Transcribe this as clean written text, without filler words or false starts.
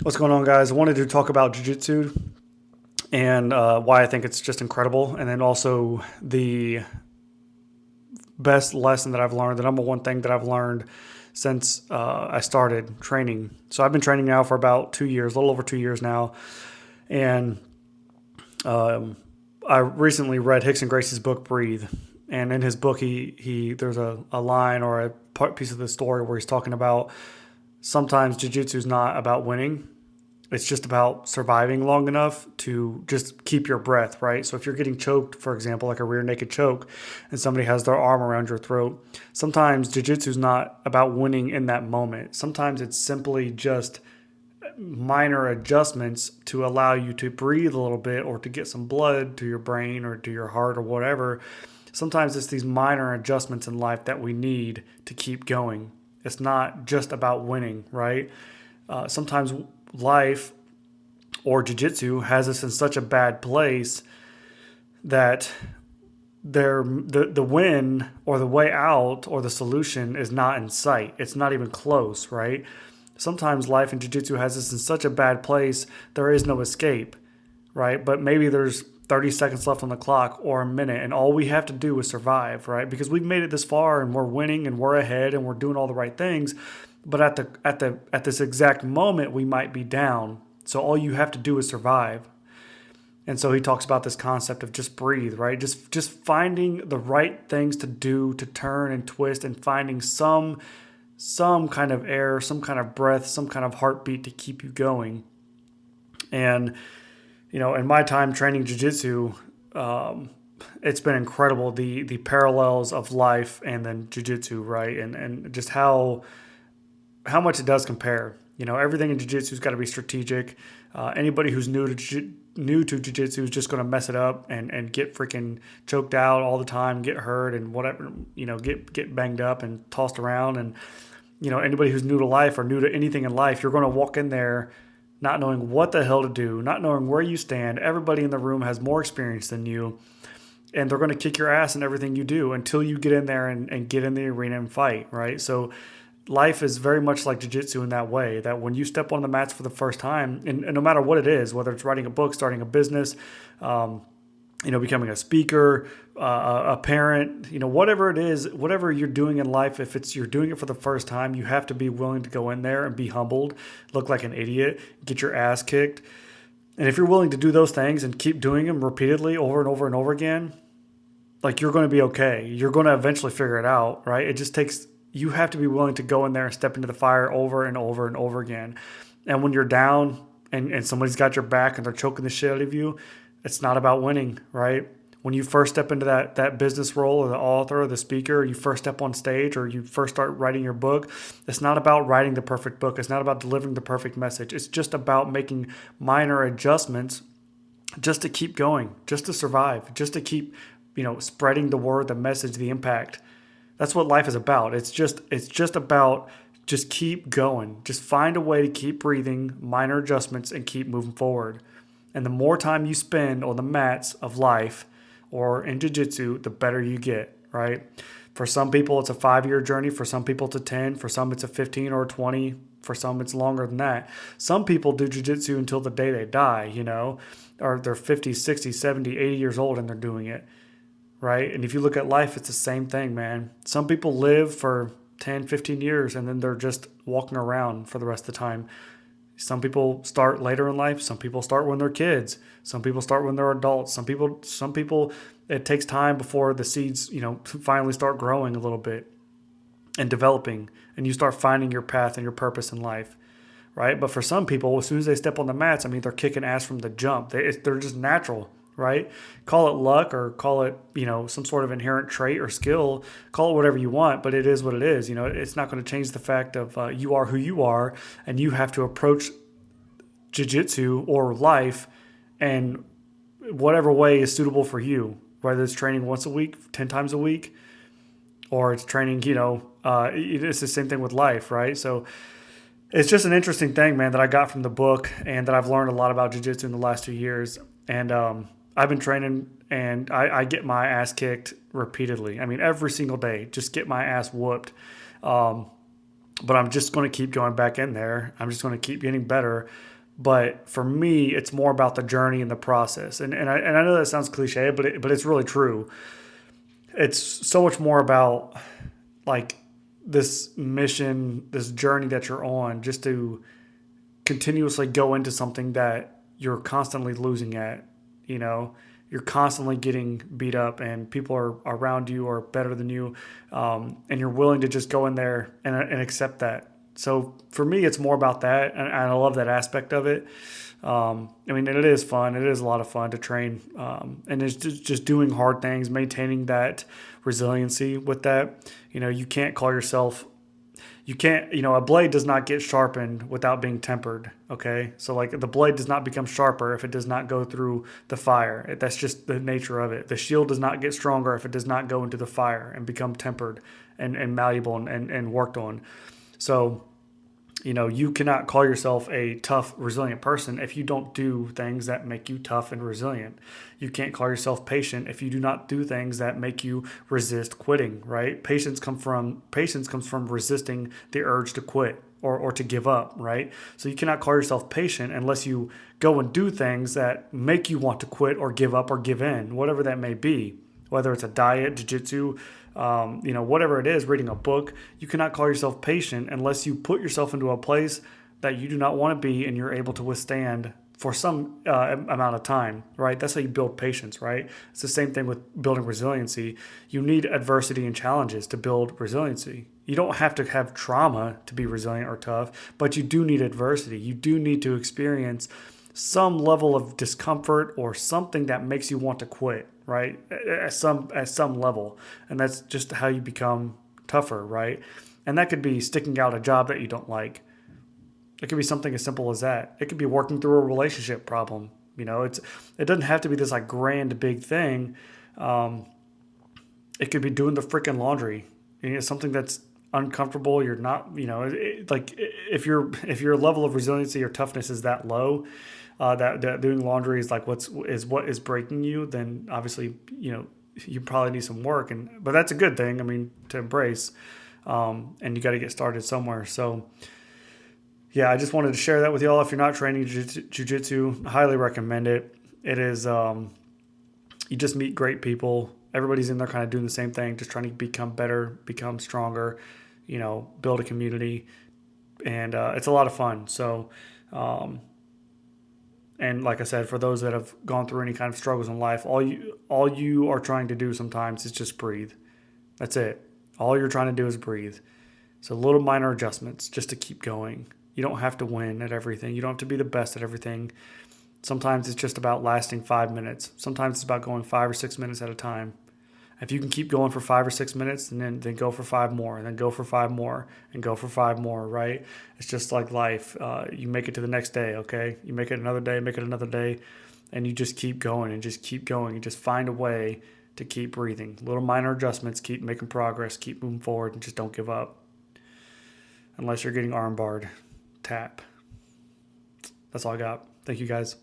What's going on, guys? I wanted to talk about Jiu Jitsu and why I think it's just incredible, and then also the best lesson that I've learned, the number one thing that I've learned since I started training. So I've been training now for about 2 years, a little over 2 years now, and um, I recently read Hickson Gracie's book Breathe, and in his book he there's a line or a piece of the story where he's talking about sometimes jiu-jitsu is not about winning. It's just about surviving long enough to just keep your breath, right? So if you're getting choked, for example, like a rear naked choke, and somebody has their arm around your throat, sometimes jiu-jitsu is not about winning in that moment. Sometimes it's simply just minor adjustments to allow you to breathe a little bit or to get some blood to your brain or to your heart or whatever. Sometimes it's these minor adjustments in life that we need to keep going. It's not just about winning, right? Sometimes life or jiu-jitsu has us in such a bad place that the win or the way out or the solution is not in sight. It's not even close, right? Sometimes life in jiu-jitsu has us in such a bad place there is no escape, right? But maybe there's 30 seconds left on the clock or a minute, and all we have to do is survive, right? Because we've made it this far and we're winning and we're ahead and we're doing all the right things. But at this exact moment we might be down. So all you have to do is survive. And so he talks about this concept of just breathe, right? Just finding the right things to do to turn and twist and finding some kind of air, some kind of breath, some kind of heartbeat to keep you going. And in my time training jiu-jitsu, it's been incredible, the parallels of life and then jiu-jitsu, right? And just how much it does compare. Everything in jiu-jitsu's got to be strategic. Anybody who's new to jiu-jitsu is just going to mess it up and get freaking choked out all the time, get hurt and whatever, get banged up and tossed around. And anybody who's new to life or new to anything in life, you're going to walk in there not knowing what the hell to do, not knowing where you stand. Everybody in the room has more experience than you, and they're going to kick your ass in everything you do until you get in there and get in the arena and fight, right? So life is very much like jiu-jitsu in that way, that when you step on the mats for the first time, and no matter what it is, whether it's writing a book, starting a business, becoming a speaker, a parent, whatever it is, whatever you're doing in life, if it's you're doing it for the first time, you have to be willing to go in there and be humbled, look like an idiot, get your ass kicked. And if you're willing to do those things and keep doing them repeatedly over and over and over again, like, you're going to be okay. You're going to eventually figure it out, right? It just takes, you have to be willing to go in there and step into the fire over and over and over again. And when you're down and somebody's got your back and they're choking the shit out of you, it's not about winning, right? When you first step into that business role or the author or the speaker, or you first step on stage or you first start writing your book, it's not about writing the perfect book. It's not about delivering the perfect message. It's just about making minor adjustments just to keep going, just to survive, just to keep, spreading the word, the message, the impact. That's what life is about. It's just about just keep going. Just find a way to keep breathing, minor adjustments, and keep moving forward. And the more time you spend on the mats of life or in jiu-jitsu, the better you get, right? For some people, it's a 5-year journey. For some people, it's a 10. For some, it's a 15 or a 20. For some, it's longer than that. Some people do jiu-jitsu until the day they die, or they're 50, 60, 70, 80 years old and they're doing it, right? And if you look at life, it's the same thing, man. Some people live for 10, 15 years and then they're just walking around for the rest of the time. Some people start later in life. Some people start when they're kids. Some people start when they're adults. Some people, it takes time before the seeds, finally start growing a little bit and developing, and you start finding your path and your purpose in life, right? But for some people, as soon as they step on the mats, they're kicking ass from the jump. They're just natural, right? Call it luck or call it, some sort of inherent trait or skill. Call it whatever you want, but it is what it is. It's not going to change the fact of you are who you are, and you have to approach jiu-jitsu or life in whatever way is suitable for you, whether it's training once a week, 10 times a week, or it's training, it's the same thing with life, right? So it's just an interesting thing, man, that I got from the book and that I've learned a lot about jiu-jitsu in the last 2 years. And I've been training and I get my ass kicked repeatedly. Every single day, just get my ass whooped. but I'm just going to keep going back in there. I'm just going to keep getting better. But for me, it's more about the journey and the process. And I know that sounds cliche, but it's really true. It's so much more about like this mission, this journey that you're on, just to continuously go into something that you're constantly losing at. You know, you're constantly getting beat up, and people are around you are better than you, and you're willing to just go in there and accept that. So for me, it's more about that, and I love that aspect of it. I mean, it is fun. It is a lot of fun to train, and it's just doing hard things, maintaining that resiliency with that. You know, you can't call yourself you can't, a blade does not get sharpened without being tempered. Okay. So like the blade does not become sharper if it does not go through the fire. That's just the nature of it. The shield does not get stronger if it does not go into the fire and become tempered and malleable and worked on. So, you cannot call yourself a tough, resilient person if you don't do things that make you tough and resilient. You can't call yourself patient if you do not do things that make you resist quitting, right? Patience comes from resisting the urge to quit or to give up, right? So you cannot call yourself patient unless you go and do things that make you want to quit or give up or give in, whatever that may be. Whether it's a diet, jiu-jitsu, whatever it is, reading a book, you cannot call yourself patient unless you put yourself into a place that you do not want to be and you're able to withstand for some amount of time, right? That's how you build patience, right? It's the same thing with building resiliency. You need adversity and challenges to build resiliency. You don't have to have trauma to be resilient or tough, but you do need adversity. You do need to experience some level of discomfort or something that makes you want to quit, right? At some level. And that's just how you become tougher, right? And that could be sticking out a job that you don't like. It could be something as simple as that. It could be working through a relationship problem. It doesn't have to be this like grand big thing. It could be doing the freaking laundry. Something that's uncomfortable. You're not, like if your level of resiliency or toughness is that low, that doing laundry is like what is breaking you, then obviously you probably need some work, but that's a good thing. I mean, to embrace, and you got to get started somewhere. So yeah, I just wanted to share that with y'all. If you're not training jiu-jitsu, I highly recommend it. It is you just meet great people. Everybody's in there kind of doing the same thing, just trying to become better, become stronger, build a community, and it's a lot of fun. So. And like I said, for those that have gone through any kind of struggles in life, all you are trying to do sometimes is just breathe. That's it. All you're trying to do is breathe. So little minor adjustments just to keep going. You don't have to win at everything. You don't have to be the best at everything. Sometimes it's just about lasting 5 minutes. Sometimes it's about going 5 or 6 minutes at a time. If you can keep going for 5 or 6 minutes, and then go for 5 more, and then go for 5 more, and go for 5 more, right? It's just like life. You make it to the next day, okay? You make it another day, and you just keep going and just keep going and just find a way to keep breathing. Little minor adjustments, keep making progress, keep moving forward, and just don't give up. Unless you're getting arm barred. Tap. That's all I got. Thank you, guys.